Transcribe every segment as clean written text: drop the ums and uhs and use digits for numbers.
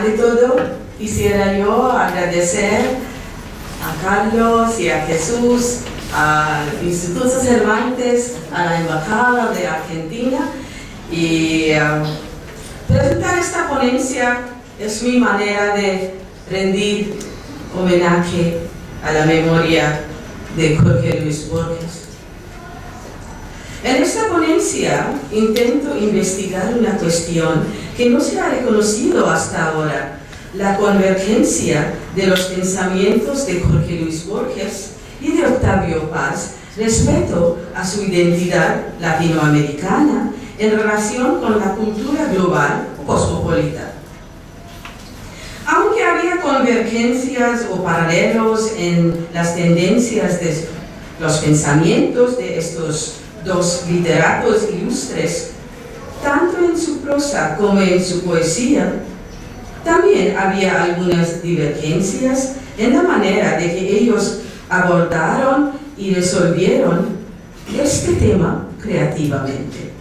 ante todo, quisiera yo agradecer a Carlos y a Jesús, al Instituto Cervantes, a la Embajada de Argentina, y presentar esta ponencia es mi manera de rendir homenaje a la memoria de Jorge Luis Borges. En esta ponencia intento investigar una cuestión que no se ha reconocido hasta ahora: la convergencia de los pensamientos de Jorge Luis Borges y de Octavio Paz respecto a su identidad latinoamericana en relación con la cultura global cosmopolita. Aunque había convergencias o paralelos en las tendencias de los pensamientos de estos dos literatos ilustres, tanto en su prosa como en su poesía, también había algunas divergencias en la manera de que ellos abordaron y resolvieron este tema creativamente.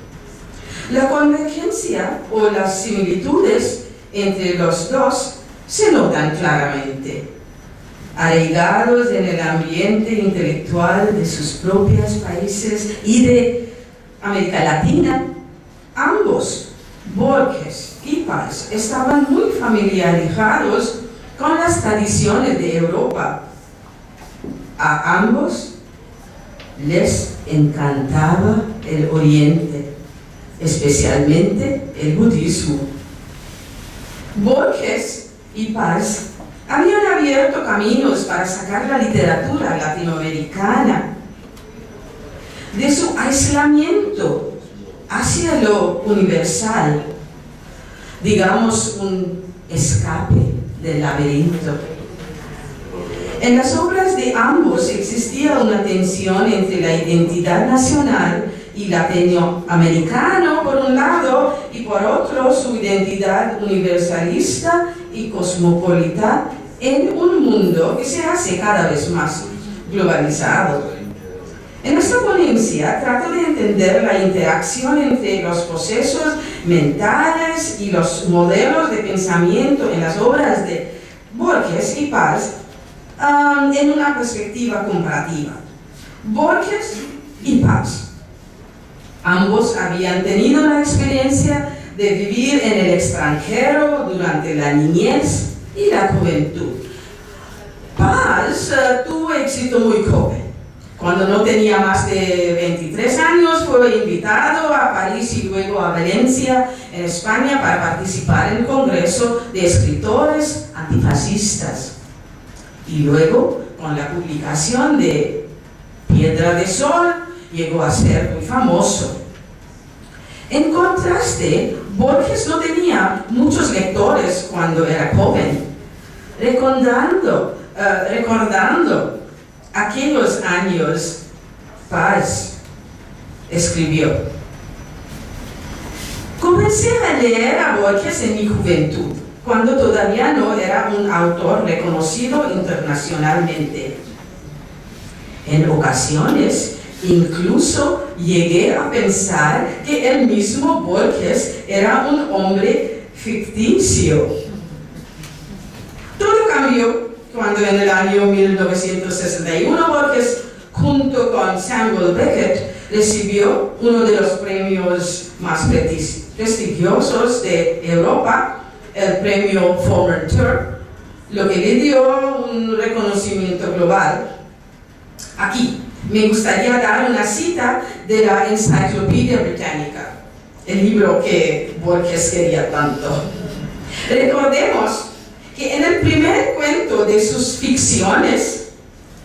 La convergencia o las similitudes entre los dos se notan claramente. Arraigados en el ambiente intelectual de sus propios países y de América Latina, ambos, Borges y Paz, estaban muy familiarizados con las tradiciones de Europa. A ambos les encantaba el Oriente, especialmente el budismo. Borges y Paz habían abierto caminos para sacar la literatura latinoamericana de su aislamiento hacia lo universal, digamos un escape del laberinto. En las obras de ambos existía una tensión entre la identidad nacional y latinoamericano por un lado, y por otro su identidad universalista y cosmopolita en un mundo que se hace cada vez más globalizado. En esta ponencia trato de entender la interacción entre los procesos mentales y los modelos de pensamiento en las obras de Borges y Paz en una perspectiva comparativa. Borges y Paz, ambos habían tenido la experiencia de vivir en el extranjero durante la niñez y la juventud. Paz tuvo éxito muy joven. Cuando no tenía más de 23 años fue invitado a París y luego a Valencia, en España, para participar en el Congreso de Escritores Antifascistas. Y luego, con la publicación de Piedra de Sol, llegó a ser muy famoso. En contraste, Borges no tenía muchos lectores cuando era joven. Recordando aquellos años, Paz escribió: comencé a leer a Borges en mi juventud, cuando todavía no era un autor reconocido internacionalmente. En ocasiones, incluso llegué a pensar que el mismo Borges era un hombre ficticio. Todo cambió cuando en el año 1961 Borges, junto con Samuel Beckett, recibió uno de los premios más prestigiosos de Europa, el premio Formentor, lo que le dio un reconocimiento global. Aquí me gustaría dar una cita de la Enciclopedia Británica, el libro que Borges quería tanto. Recordemos que en el primer cuento de sus ficciones,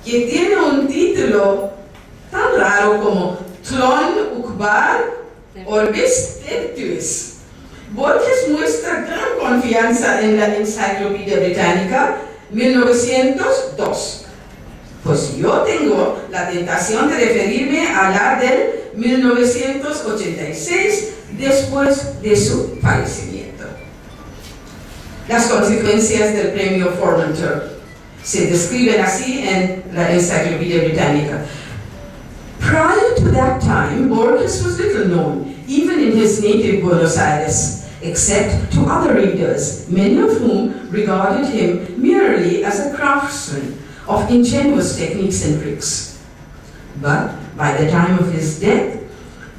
que tiene un título tan raro como Tlön Uqbar Orbis Tertius, Borges muestra gran confianza en la Enciclopedia Británica 1902. Pues yo tengo la tentación de referirme a la del 1986, después de su fallecimiento. Las consecuencias del premio Formentor se describen así en la Enciclopedia Británica. Prior to that time, Borges was little known, even in his native Buenos Aires. except to other readers, many of whom regarded him merely as a craftsman of ingenious techniques and tricks. But by the time of his death,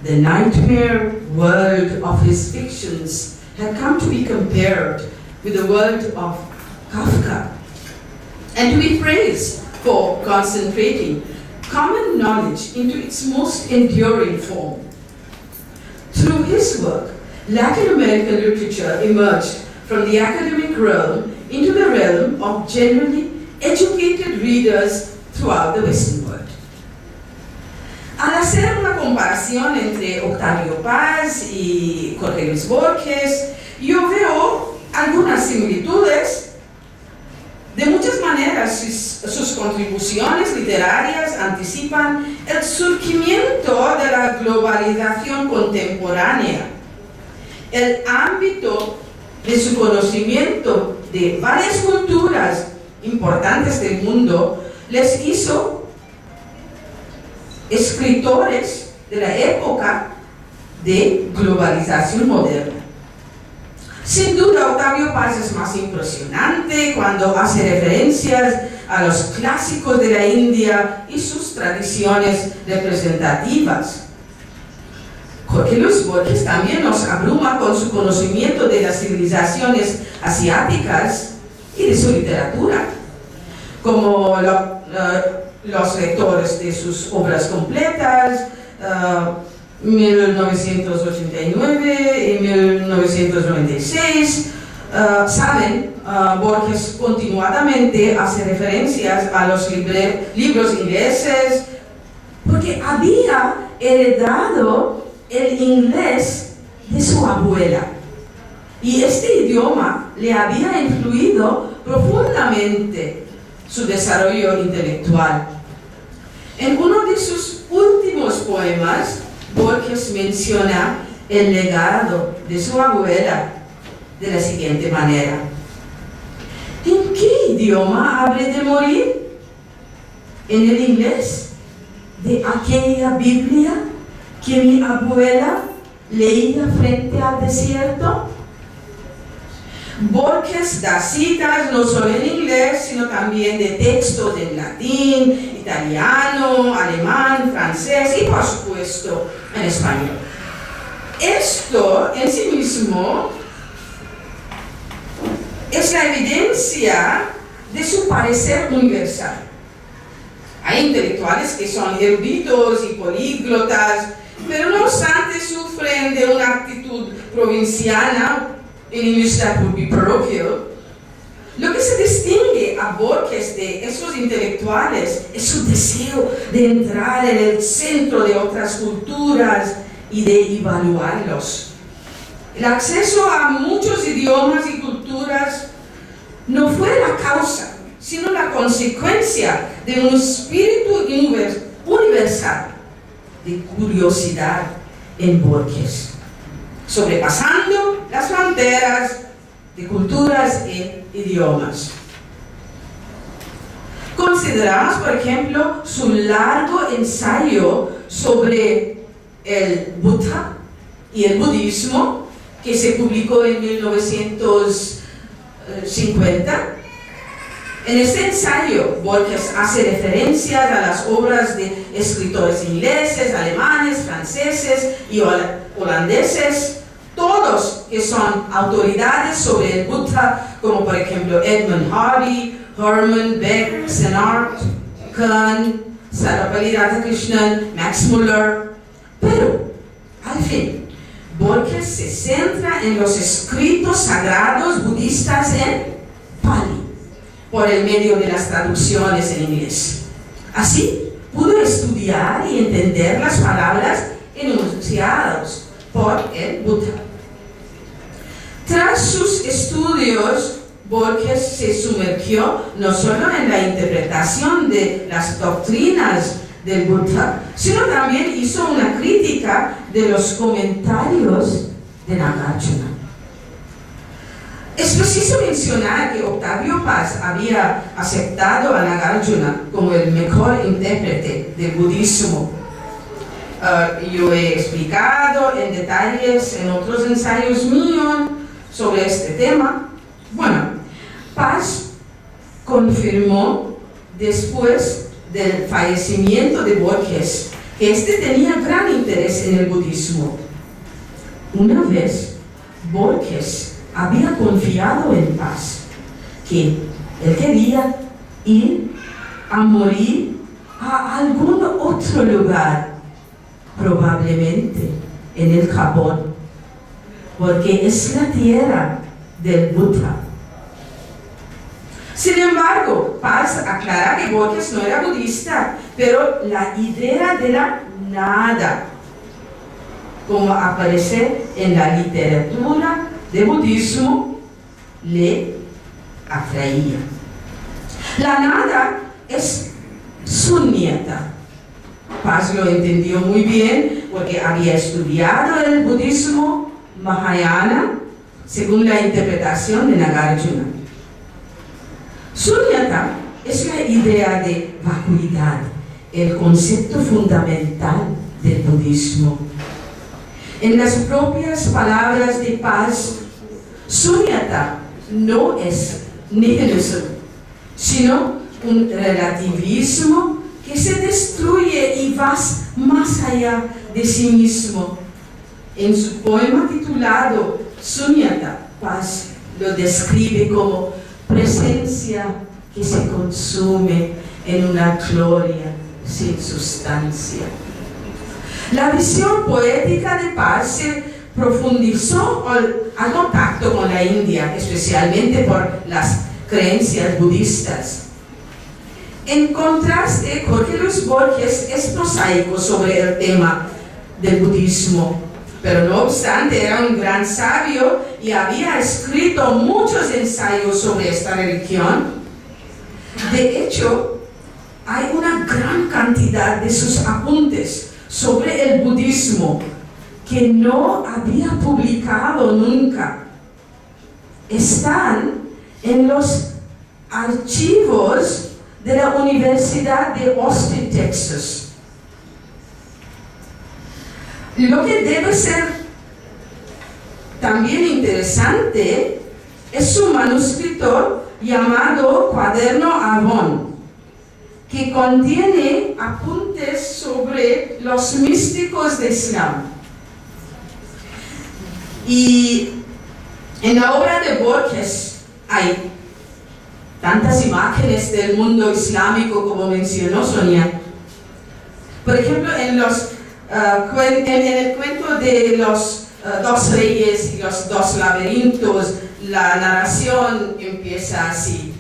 the nightmare world of his fictions had come to be compared with the world of Kafka, and to be praised for concentrating common knowledge into its most enduring form. Through his work, Latin American literature emerged from the academic realm into the realm of generally educated readers throughout the Western world. Al hacer una comparación entre Octavio Paz y Jorge Luis Borges, yo veo algunas similitudes. De muchas maneras, sus contribuciones literarias anticipan el surgimiento de la globalización contemporánea. El ámbito de su conocimiento de varias culturas importantes del mundo les hizo escritores de la época de globalización moderna. Sin duda, Octavio Paz es más impresionante cuando hace referencias a los clásicos de la India y sus tradiciones representativas. Jorge Luis Borges también nos abruma con su conocimiento de las civilizaciones asiáticas y de su literatura, como los lectores de sus obras completas, 1989 y 1996, saben, Borges continuadamente hace referencias a los libros ingleses, porque había heredado el inglés de su abuela. Y este idioma le había influido profundamente su desarrollo intelectual. En uno de sus últimos poemas, Borges menciona el legado de su abuela de la siguiente manera: ¿en qué idioma habré de morir? ¿En el inglés de aquella Biblia que mi abuela leía frente al desierto? Borges da citas no solo en inglés, sino también de textos en latín, italiano, alemán, francés y, por supuesto, en español. Esto en sí mismo es la evidencia de su parecer universal. Hay intelectuales que son eruditos y políglotas, pero no obstante sufren de una actitud provinciana. In English that would be parochial. Lo que se distingue a Borges de esos intelectuales es su deseo de entrar en el centro de otras culturas y de evaluarlos. El acceso a muchos idiomas y culturas no fue la causa, sino la consecuencia de un espíritu universal de curiosidad en Borges, sobrepasando las fronteras de culturas e idiomas. Consideramos, por ejemplo, su largo ensayo sobre el Buddha y el budismo, que se publicó en 1950. En este ensayo, Borges hace referencias a las obras de escritores ingleses, alemanes, franceses y holandeses, todos que son autoridades sobre el Buddha, como por ejemplo Edmund Hardy, Hermann Beck, Senart, Kern, Sarvapalli Radhakrishnan, Max Muller. Pero, al fin, Borges se centra en los escritos sagrados budistas en Pali, por el medio de las traducciones en inglés. Así, pudo estudiar y entender las palabras enunciadas por el Buddha. Tras sus estudios, Borges se sumergió no solo en la interpretación de las doctrinas del Buddha, sino también hizo una crítica de los comentarios de Nagarjuna. Es preciso mencionar que Octavio Paz había aceptado a Nagarjuna como el mejor intérprete del budismo. yo he explicado en detalles en otros ensayos míos sobre este tema. Bueno, Paz confirmó después del fallecimiento de Borges que este tenía gran interés en el budismo. Una vez, Borges había confiado en Paz que él quería ir a morir a algún otro lugar, probablemente en el Japón, porque es la tierra del Buda. Sin embargo, Paz aclara que Borges no era budista, pero la idea de la nada, como aparece en la literatura de budismo, le atraía. La nada es sunyata. Paz lo entendió muy bien porque había estudiado el budismo Mahayana según la interpretación de Nagarjuna. Sunyata es la idea de vacuidad, el concepto fundamental del budismo. En las propias palabras de Paz, sunyata no es nihilismo, sino un relativismo que se destruye y va más allá de sí mismo. En su poema titulado Sunyata, Paz lo describe como presencia que se consume en una gloria sin sustancia. La visión poética de Paz se profundizó al contacto con la India, especialmente por las creencias budistas. En contraste, Jorge Luis Borges es prosaico sobre el tema del budismo, pero no obstante era un gran sabio y había escrito muchos ensayos sobre esta religión. De hecho, hay una gran cantidad de sus apuntes sobre el budismo que no había publicado nunca. Están en los archivos de la Universidad de Austin, Texas. Lo que debe ser también interesante es su manuscrito llamado Cuaderno Avon, que contiene apuntes sobre los místicos de Islam. Y en la obra de Borges hay tantas imágenes del mundo islámico como mencionó Sonia. Por ejemplo, en el cuento de los dos reyes y los dos laberintos, la narración empieza así.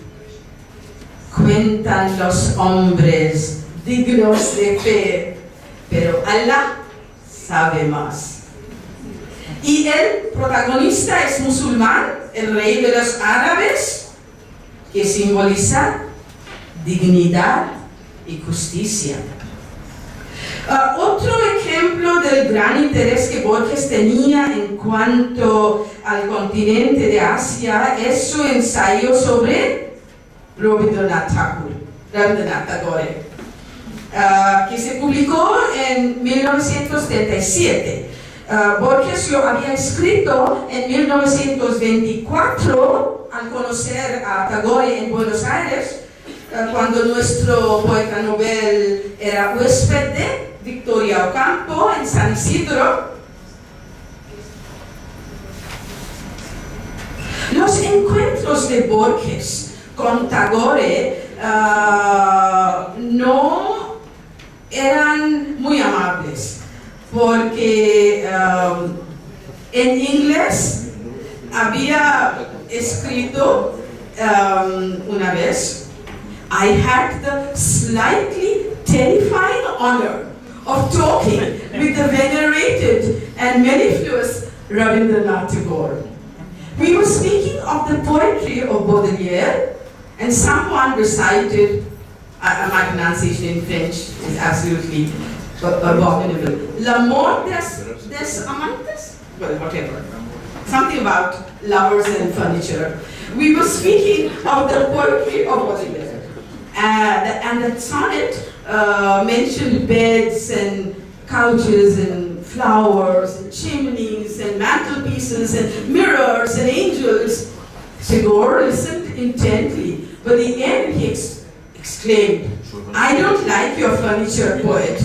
Cuentan los hombres dignos de fe, pero Allah sabe más. Y el protagonista es musulmán, el rey de los árabes, que simboliza dignidad y justicia. Otro ejemplo del gran interés que Borges tenía en cuanto al continente de Asia es su ensayo sobre Rabindranath Tagore, que se publicó en 1937. Borges lo había escrito en 1924 al conocer a Tagore en Buenos Aires, cuando nuestro poeta Nobel era huésped de Victoria Ocampo en San Isidro. Los encuentros de Borges con Tagore no eran muy amables, porque en inglés había escrito una vez: I had the slightly terrifying honor of talking with the venerated and mellifluous Rabindranath Tagore. We were speaking of the poetry of Baudelaire, and someone recited, my pronunciation in French is absolutely abominable, L'amour des amantes? Well, whatever. Something about lovers and furniture. We were speaking of the poetry of Baudelaire. And the sonnet mentioned beds and couches and flowers and chimneys and mantelpieces and mirrors and angels. Tagore listened intently, but in the end he exclaimed, "I don't like your furniture, poet."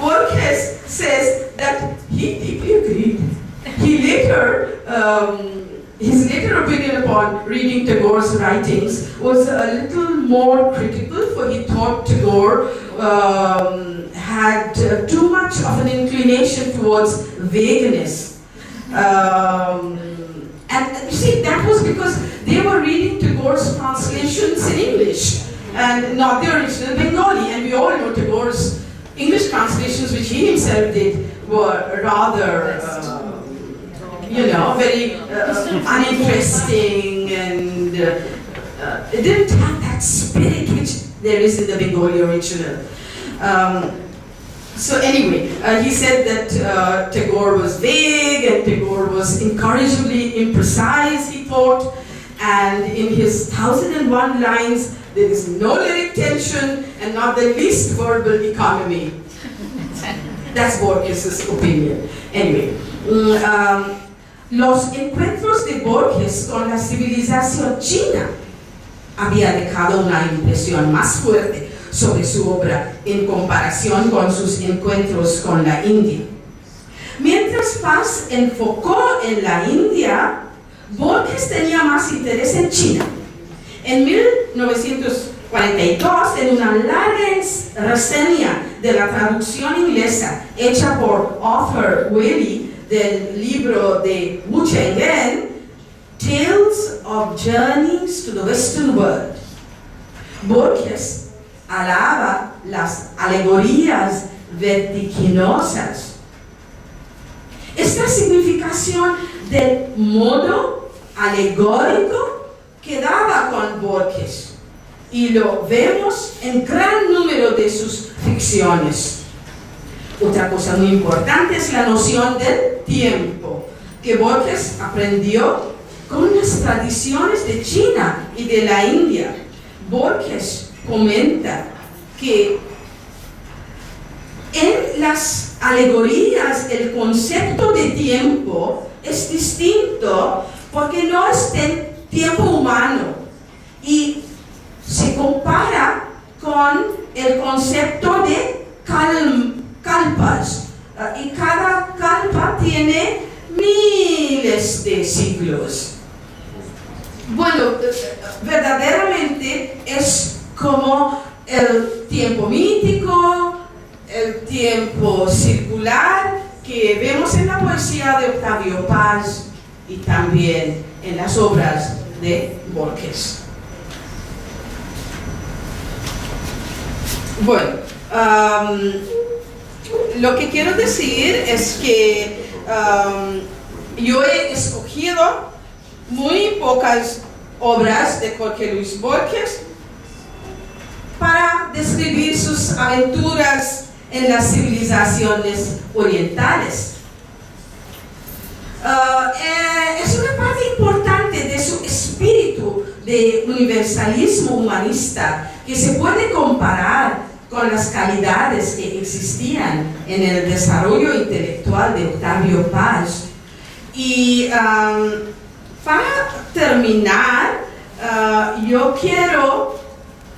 Borges says that he deeply agreed. His later opinion upon reading Tagore's writings was a little more critical, for he thought Tagore had too much of an inclination towards vagueness. And you see, that was because they were reading Tagore's translations in English and not the original Bengali. And we all know Tagore's English translations, which he himself did, were rather, very uninteresting, and it didn't have that spirit which there is in the Bengali original. So anyway, he said that Tagore was vague and Tagore was incorrigibly imprecise, he thought, and in his 1001 lines, there is no lyric tension and not the least verbal economy. That's Borges' opinion. Anyway, los encuentros de Borges con la civilización china había dejado una impresión más fuerte sobre su obra en comparación con sus encuentros con la India. Mientras Paz enfocó en la India, Borges tenía más interés en China. En 1942, en una larga reseña de la traducción inglesa hecha por Arthur Waley del libro de Wu Cheng-en, Tales of Journeys to the Western World, Borges alaba las alegorías vertiginosas. Esta significación del modo alegórico quedaba con Borges y lo vemos en gran número de sus ficciones. Otra cosa muy importante es la noción del tiempo, que Borges aprendió con las tradiciones de China y de la India. Borges comenta que en las alegorías el concepto de tiempo es distinto porque no es del tiempo humano y se compara con el concepto de kalpas, y cada kalpa tiene miles de siglos. Bueno, verdaderamente es como el tiempo mítico, el tiempo circular que vemos en la poesía de Octavio Paz y también en las obras de Borges. Bueno, lo que quiero decir es que yo he escogido muy pocas obras de Jorge Luis Borges para describir sus aventuras en las civilizaciones orientales. Es una parte importante de su espíritu de universalismo humanista que se puede comparar con las calidades que existían en el desarrollo intelectual de Octavio Paz. Y para terminar, yo quiero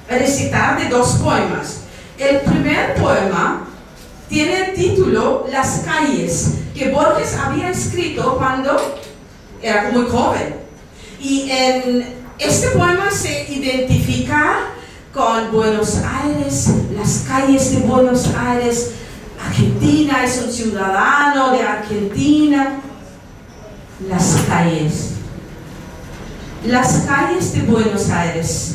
recitar de dos poemas. El primer poema tiene el título Las calles, que Borges había escrito cuando era muy joven. Y en este poema se identifica con Buenos Aires, las calles de Buenos Aires. Argentina, es un ciudadano de Argentina. Las calles de Buenos Aires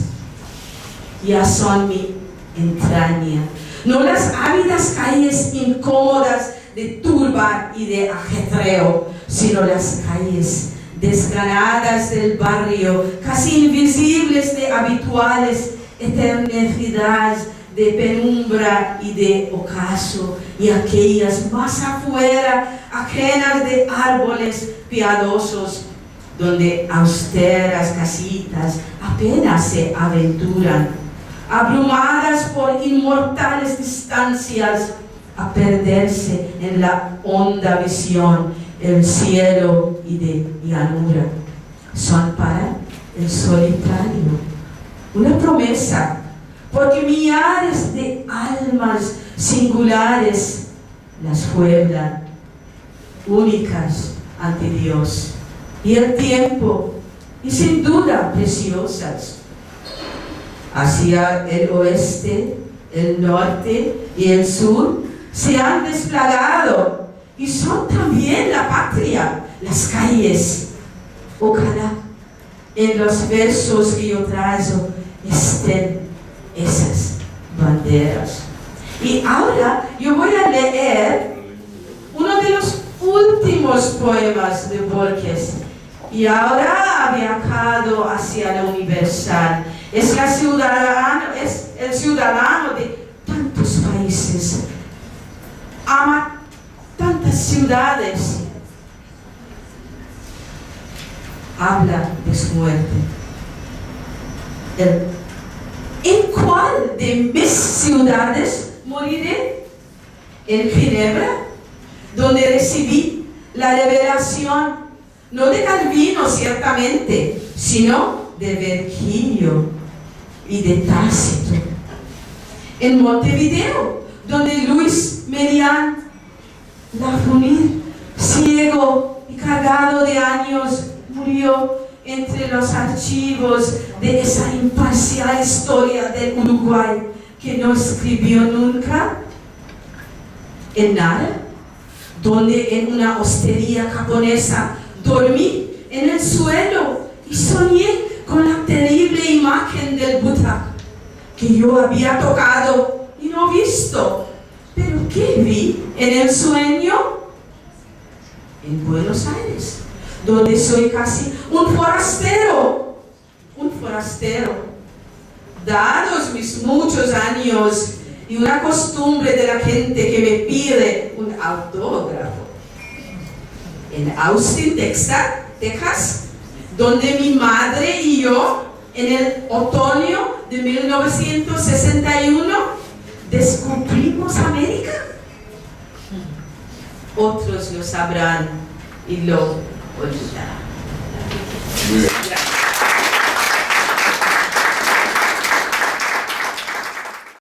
ya son mi entraña, no las ávidas calles incómodas de turba y de ajetreo, sino las calles desgranadas del barrio, casi invisibles de habituales eternidad de penumbra y de ocaso, y aquellas más afuera, ajenas de árboles piadosos, donde austeras casitas apenas se aventuran, abrumadas por inmortales distancias, a perderse en la honda visión del cielo y de llanura. Son para el solitario una promesa, porque millares de almas singulares las pueblan, únicas ante Dios y el tiempo, y sin duda preciosas. Hacia el oeste, el norte y el sur se han desplazado y son también la patria, las calles. Ojalá en los versos que yo traigo estén esas banderas. Y ahora yo voy a leer uno de los últimos poemas de Borges. Y ahora ha viajado hacia la Universal. Es el ciudadano de tantos países. Ama tantas ciudades. Habla de su muerte. ¿En cuál de mis ciudades moriré? En Ginebra, donde recibí la revelación, no de Calvino ciertamente, sino de Virgilio y de Tácito. En Montevideo, donde Luis Merian Lafunir, ciego y cargado de años, murió entre los archivos de esa imparcial historia del Uruguay que no escribió nunca. En Nara, donde en una hostería japonesa dormí en el suelo y soñé con la terrible imagen del Buda que yo había tocado y no visto. ¿Pero qué vi en el sueño? En Buenos Aires, donde soy casi un forastero. Dados mis muchos años y una costumbre de la gente que me pide un autógrafo. En Austin, Texas, donde mi madre y yo, en el otoño de 1961, descubrimos América. Otros lo sabrán y lo olvidarán.